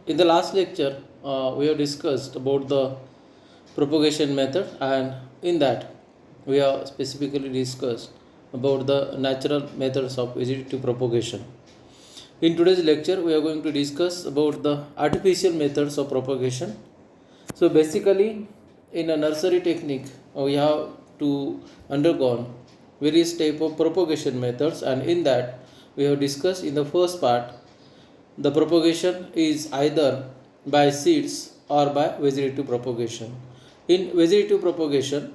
In the last lecture, we have discussed about the propagation method, and in that, we have specifically discussed about the natural methods of vegetative propagation. In today's lecture, we are going to discuss about the artificial methods of propagation. So basically, in a nursery technique, we have to undergo various type of propagation methods, and in that, we have discussed in the first part the propagation is either by seeds or by vegetative propagation. In vegetative propagation,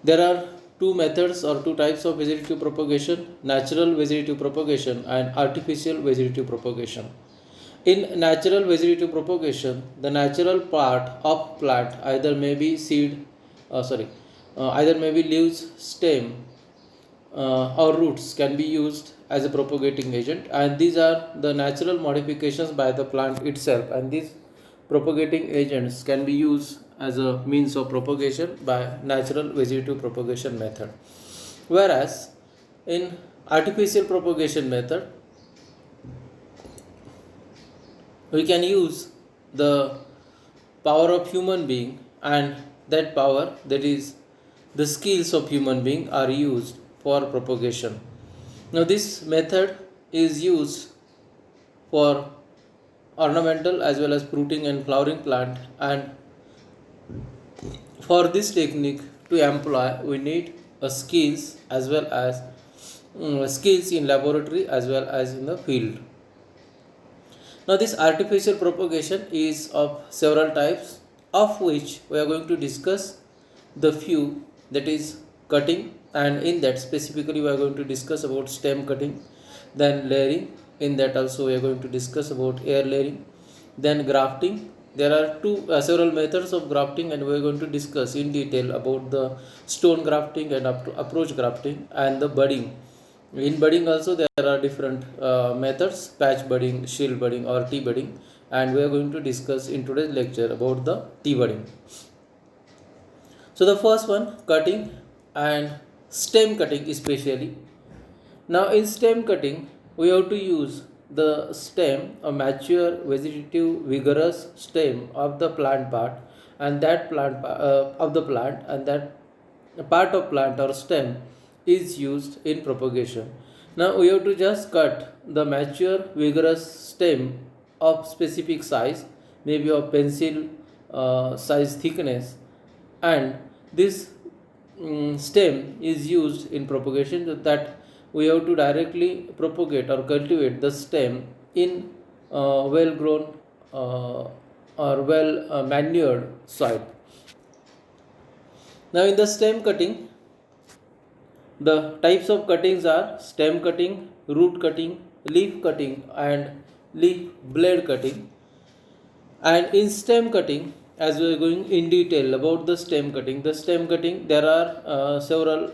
there are two methods or two types of vegetative propagation: natural vegetative propagation and artificial vegetative propagation. In natural vegetative propagation, the natural part of plant either may be leaves, stem, or roots can be used as a propagating agent, and these are the natural modifications by the plant itself, and these propagating agents can be used as a means of propagation by natural vegetative propagation method. Whereas in artificial propagation method, we can use the power of human being, and that power, that is the skills of human being, are used for propagation. Now this method is used for ornamental as well as fruiting and flowering plant, and for this technique to employ, we need a skills as well as skills in laboratory as well as in the field. Now this artificial propagation is of several types, of which we are going to discuss the few, that is cutting, and in that specifically we are going to discuss about stem cutting, then layering, in that also we are going to discuss about air layering, then grafting. There are several methods of grafting, and we are going to discuss in detail about the stone grafting and approach grafting and the budding. In budding also there are different methods: patch budding, shield budding, or tea budding, and we are going to discuss in today's lecture about the tea budding. So the first one, cutting and stem cutting especially. Now in stem cutting, we have to use the stem, a mature vegetative vigorous stem of the plant part, and that plant of the plant, and that part of plant or stem is used in propagation. Now we have to just cut the mature vigorous stem of specific size, maybe of pencil size thickness, and this stem is used in propagation, that we have to directly propagate or cultivate the stem in well grown or well manured soil. Now in the stem cutting, the types of cuttings are stem cutting, root cutting, leaf cutting, and leaf blade cutting. And in stem cutting, as we are going in detail about the stem cutting, there are several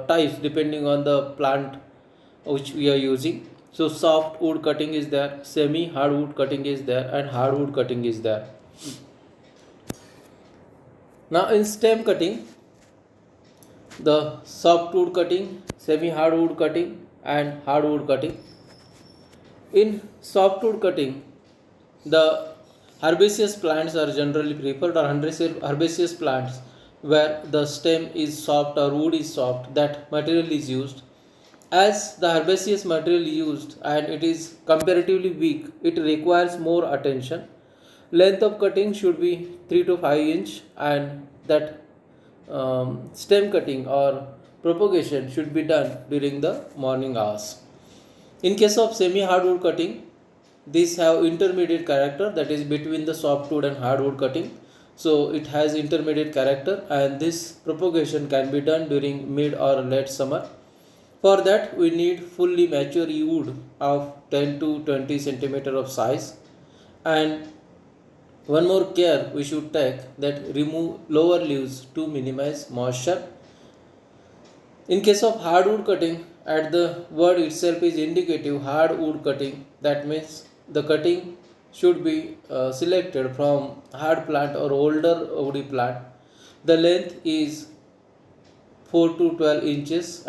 types depending on the plant which we are using. So soft wood cutting is there, semi hardwood cutting is there, and hardwood cutting is there. Now in stem cutting, the softwood cutting, semi hardwood cutting, and hardwood cutting. In softwood cutting, the herbaceous plants are generally preferred, or herbaceous plants where the stem is soft or wood is soft, that material is used. As the herbaceous material used and it is comparatively weak, it requires more attention. Length of cutting should be 3 to 5 inch, and that stem cutting or propagation should be done during the morning hours. In case of semi hardwood cutting, these have intermediate character, that is between the softwood and hardwood cutting. So it has intermediate character, and this propagation can be done during mid or late summer. For that we need fully mature wood of 10 to 20 centimeter of size, and one more care we should take, that remove lower leaves to minimize moisture. In case of hardwood cutting, at the word itself is indicative hardwood cutting, that means the cutting should be selected from hard plant or older woody plant. The length is 4 to 12 inches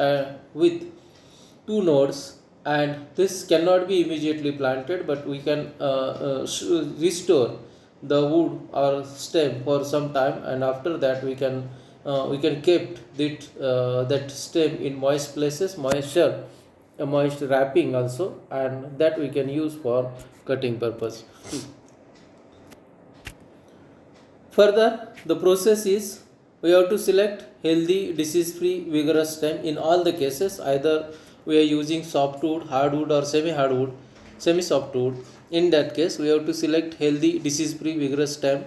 with two nodes, and this cannot be immediately planted, but we can restore the wood or stem for some time, and after that we can keep that stem in moist places, moisture, a moist wrapping also, and that we can use for cutting purpose. Further, the process is we have to select healthy, disease-free, vigorous stem. In all the cases, either we are using softwood, hardwood, or semi-hardwood, semi-softwood. In that case, we have to select healthy, disease-free, vigorous stem,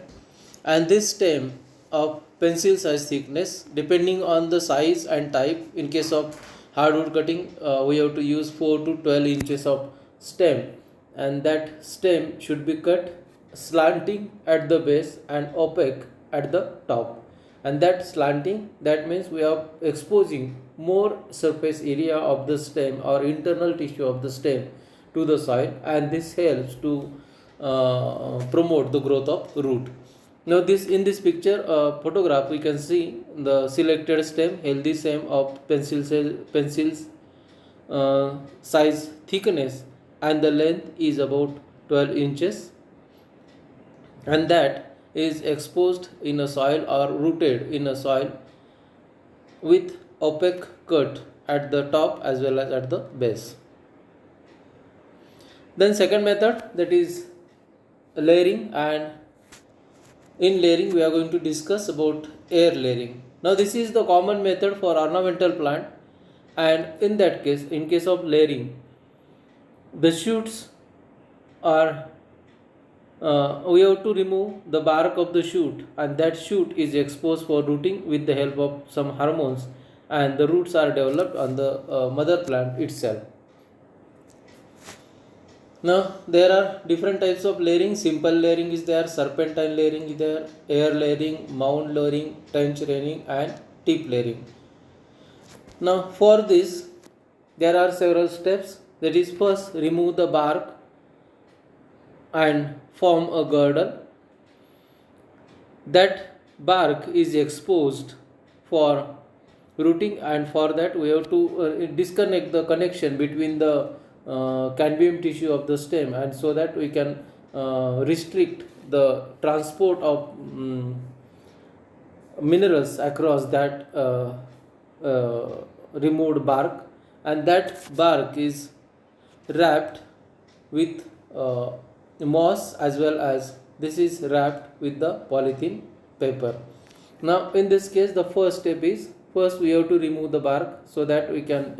and this stem of pencil size thickness, depending on the size and type. In case of hardwood cutting, we have to use 4 to 12 inches of stem, and that stem should be cut slanting at the base and opaque at the top. And that slanting, that means we are exposing more surface area of the stem or internal tissue of the stem to the soil, and this helps to promote the growth of root. Now this, in this picture photograph, we can see the selected stem, healthy stem of pencils size thickness, and the length is about 12 inches, and that is exposed in a soil or rooted in a soil with opaque cut at the top as well as at the base. Then second method, that is layering, and in layering we are going to discuss about air layering. Now this is the common method for ornamental plant, and in that case, in case of layering, the shoots are we have to remove the bark of the shoot, and that shoot is exposed for rooting with the help of some hormones, and the roots are developed on the mother plant itself. Now there are different types of layering. Simple layering is there, serpentine layering is there, air layering, mound layering, trench layering, and tip layering. Now for this there are several steps. That is, first remove the bark and form a girdle. That bark is exposed for rooting, and for that we have to disconnect the connection between the cambium tissue of the stem, and so that we can restrict the transport of minerals across that removed bark, and that bark is wrapped with moss, as well as this is wrapped with the polythene paper. Now in this case, the first step is, first we have to remove the bark so that we can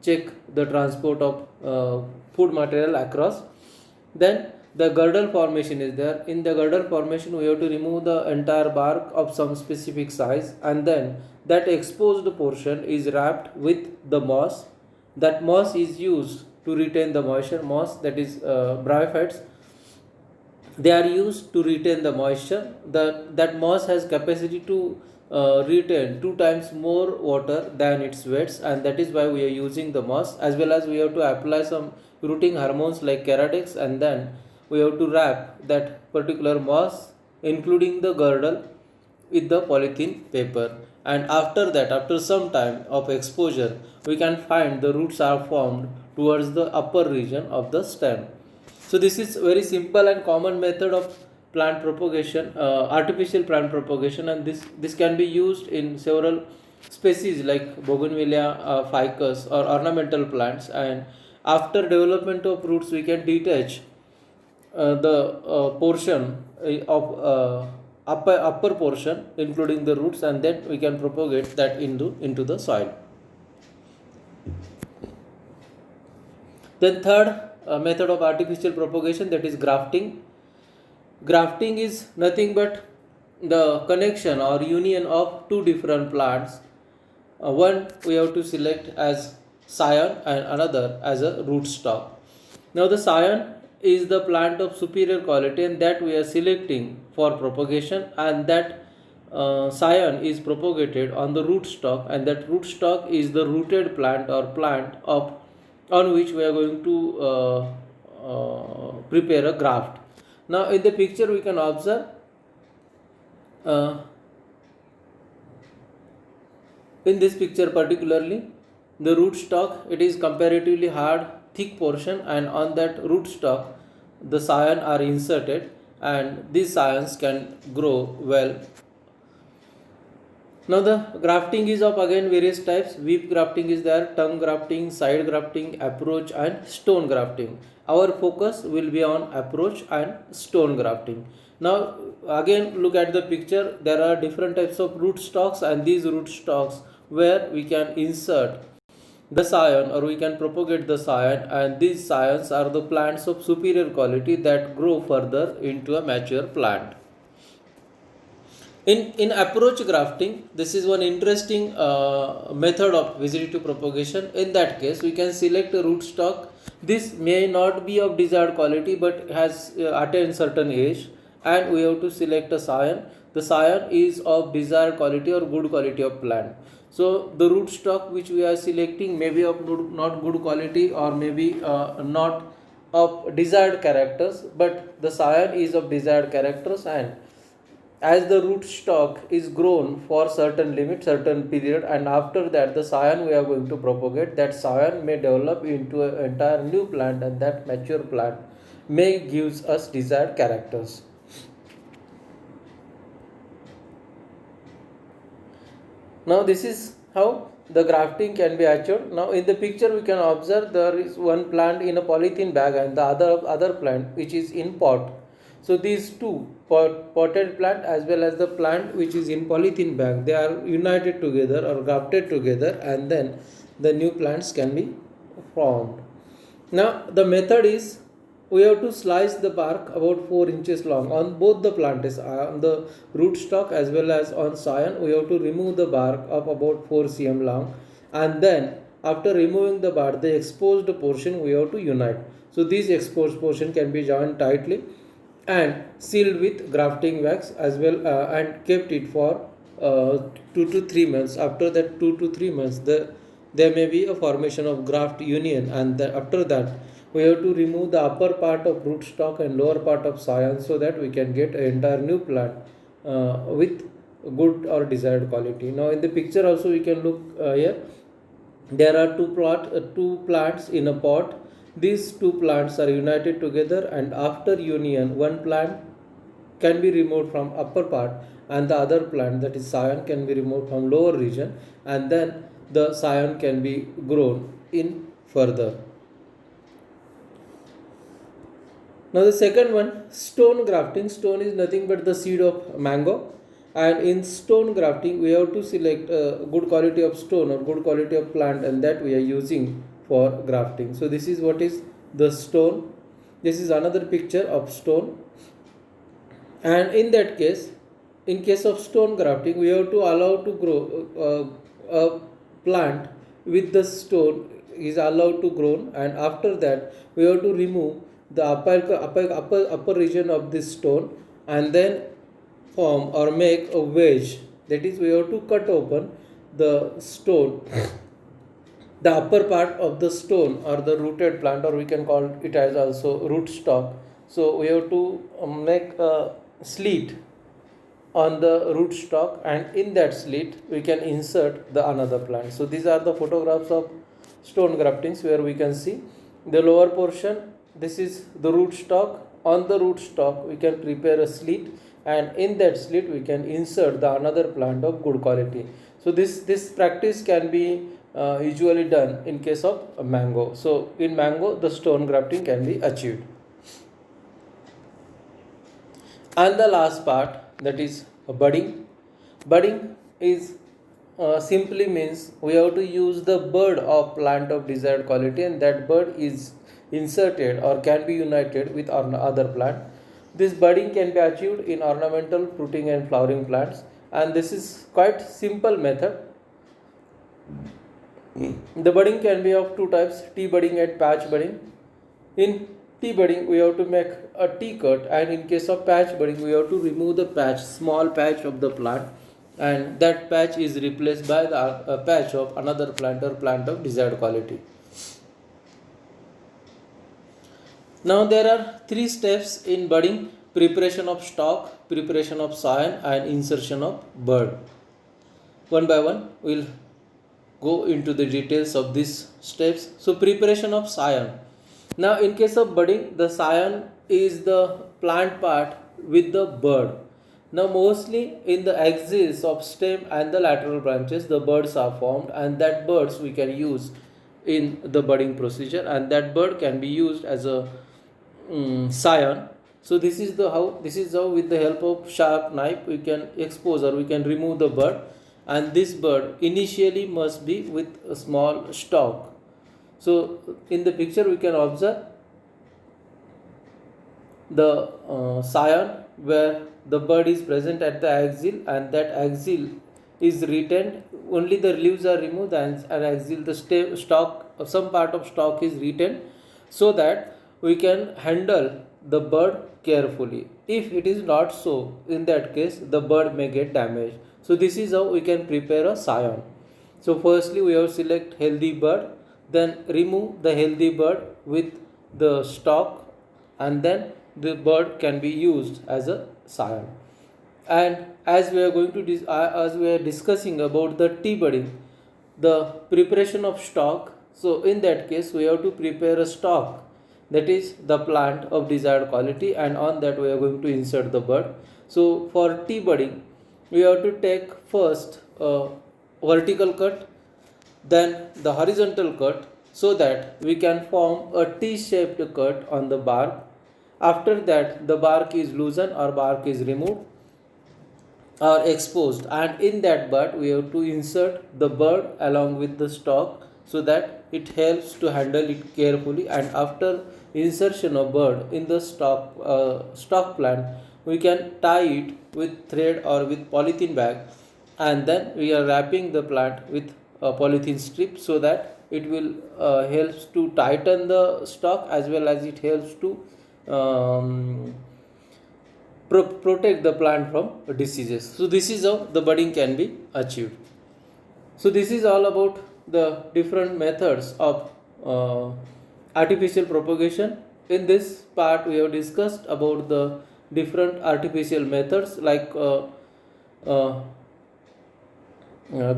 check the transport of food material across. Then the girdle formation is there. In the girdle formation, we have to remove the entire bark of some specific size, and then that exposed portion is wrapped with the moss. That moss is used to retain the moisture. Moss, that is bryophytes, they are used to retain the moisture. That moss has capacity to retain 2 times more water than its weights, and that is why we are using the moss. As well as we have to apply some rooting hormones like Keradex, and then we have to wrap that particular moss, including the girdle, with the polythene paper. And after that, after some time of exposure, we can find the roots are formed towards the upper region of the stem. So this is very simple and common method of plant propagation, artificial plant propagation, and this can be used in several species like Bougainvillea, ficus, or ornamental plants. And after development of roots, we can detach the portion of upper portion, including the roots, and then we can propagate that into the soil. Then third method of artificial propagation, that is grafting. Grafting is nothing but the connection or union of two different plants. One we have to select as scion and another as a rootstock. Now the scion is the plant of superior quality, and that we are selecting for propagation, and that scion is propagated on the rootstock, and that rootstock is the rooted plant or plant of on which we are going to prepare a graft. Now in the picture we can observe in this picture particularly, The rootstock, it is comparatively hard, thick portion, and on that rootstock, the scion are inserted, and these scions can grow well. Now the grafting is of again various types. Weave grafting is there, tongue grafting, side grafting, approach, and stone grafting. Our focus will be on approach and stone grafting. Now again look at the picture. There are different types of rootstocks, and these rootstocks where we can insert the scion or we can propagate the scion, and these scions are the plants of superior quality that grow further into a mature plant. In approach grafting, this is one interesting method of vegetative propagation. In that case, we can select a rootstock. This may not be of desired quality but has attained certain age, and we have to select a scion. The scion is of desired quality or good quality of plant. So the rootstock which we are selecting may be of not good quality, or maybe not of desired characters, but the scion is of desired characters, and as the rootstock is grown for certain limit, certain period, and after that the scion we are going to propagate, that scion may develop into an entire new plant, and that mature plant may gives us desired characters. Now this is how the grafting can be achieved. Now in the picture we can observe there is one plant in a polythene bag and the other plant which is in pot. So these two, potted plant as well as the plant which is in polythene bag, they are united together or grafted together, and then the new plants can be formed. Now the method is, we have to slice the bark about 4 inches long on both the plants, on the rootstock as well as on scion. We have to remove the bark of about 4 cm long, and then after removing the bark, the exposed portion we have to unite. So this exposed portion can be joined tightly and sealed with grafting wax as well, and kept it for 2 to 3 months. After that 2 to 3 months, there may be a formation of graft union, and after that we have to remove the upper part of rootstock and lower part of scion, so that we can get an entire new plant with good or desired quality. Now in the picture also we can look here, there are two plants in a pot. These two plants are united together, and after union one plant can be removed from upper part, and the other plant, that is scion, can be removed from lower region, and then the scion can be grown in further. Now the second one, stone grafting. Stone is nothing but the seed of mango, and in stone grafting we have to select good quality of stone or good quality of plant, and that we are using for grafting. So this is what is the stone. This is another picture of stone, and in that case, in case of stone grafting, we have to allow to grow a plant with the stone is allowed to grow, and after that we have to remove the upper region of this stone, and then form or make a wedge. That is, we have to cut open the stone, the upper part of the stone or the rooted plant, or we can call it as also rootstock. So we have to make a slit on the rootstock, and in that slit we can insert the another plant. So these are the photographs of stone graftings, where we can see the lower portion. This is the rootstock. On the rootstock we can prepare a slit, and in that slit we can insert the another plant of good quality. So this practice can be usually done in case of mango. So in mango the stone grafting can be achieved. And the last part, that is budding. Budding is simply means we have to use the bud of plant of desired quality, and that bud is inserted or can be united with other plant. This budding can be achieved in ornamental, fruiting and flowering plants, and this is quite simple method. The budding can be of two types, tea budding and patch budding. In tea budding we have to make a tea cut, and in case of patch budding we have to remove the patch, small patch of the plant, and that patch is replaced by the patch of another plant or plant of desired quality. Now there are 3 steps in budding: preparation of stalk, preparation of scion, and insertion of bud. One by one we will go into the details of these steps. So preparation of scion. Now in case of budding, the scion is the plant part with the bud. Now mostly in the axis of stem and the lateral branches the buds are formed, and that buds we can use in the budding procedure, and that bud can be used as a scion. So this is how with the help of sharp knife we can expose or we can remove the bud, and this bud initially must be with a small stalk. So in the picture we can observe the scion where the bud is present at the axil, and that axil is retained, only the leaves are removed, and an axil the stalk, some part of stalk is retained, so that we can handle the bud carefully. If it is not so, in that case the bud may get damaged. So this is how we can prepare a scion. So firstly we have select healthy bud, then remove the healthy bud with the stalk, and then the bud can be used as a scion. And as we are going to as we are discussing about the tea budding, the preparation of stalk, so in that case we have to prepare a stalk, that is the plant of desired quality, and on that we are going to insert the bud. So for tea budding we have to take first a vertical cut, then the horizontal cut, so that we can form a T-shaped cut on the bark. After that the bark is loosened or bark is removed or exposed, and in that bud we have to insert the bud along with the stalk, so that it helps to handle it carefully. And after insertion of bud in the stalk plant, we can tie it with thread or with polythene bag, and then we are wrapping the plant with a polythene strip, so that it will helps to tighten the stalk, as well as it helps to protect the plant from diseases. So this is how the budding can be achieved. So this is all about the different methods of artificial propagation. In this part we have discussed about the different artificial methods, like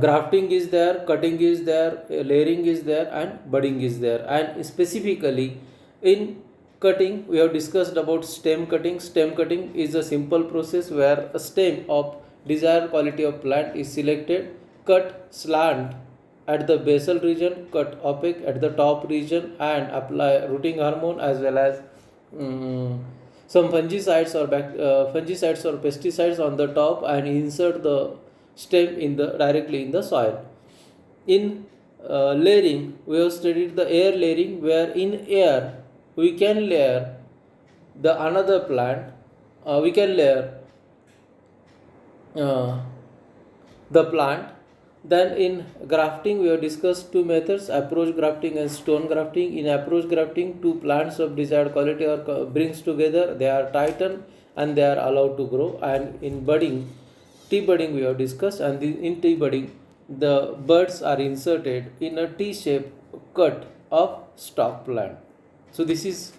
grafting is there, cutting is there, layering is there, and budding is there. And specifically in cutting we have discussed about stem cutting. Stem cutting is a simple process where a stem of desired quality of plant is selected, cut slant at the basal region, cut opaque at the top region, and apply rooting hormone as well as some fungicides or pesticides on the top, and insert the stem directly in the soil. In layering we have studied the air layering, where in air we can layer the another plant, we can layer the plant. Then in grafting we have discussed two methods, approach grafting and stone grafting. In approach grafting, two plants of desired quality are brings together, they are tightened and they are allowed to grow. And in budding, tea budding we have discussed, and in tea budding the buds are inserted in a T-shaped cut of stalk plant. So this is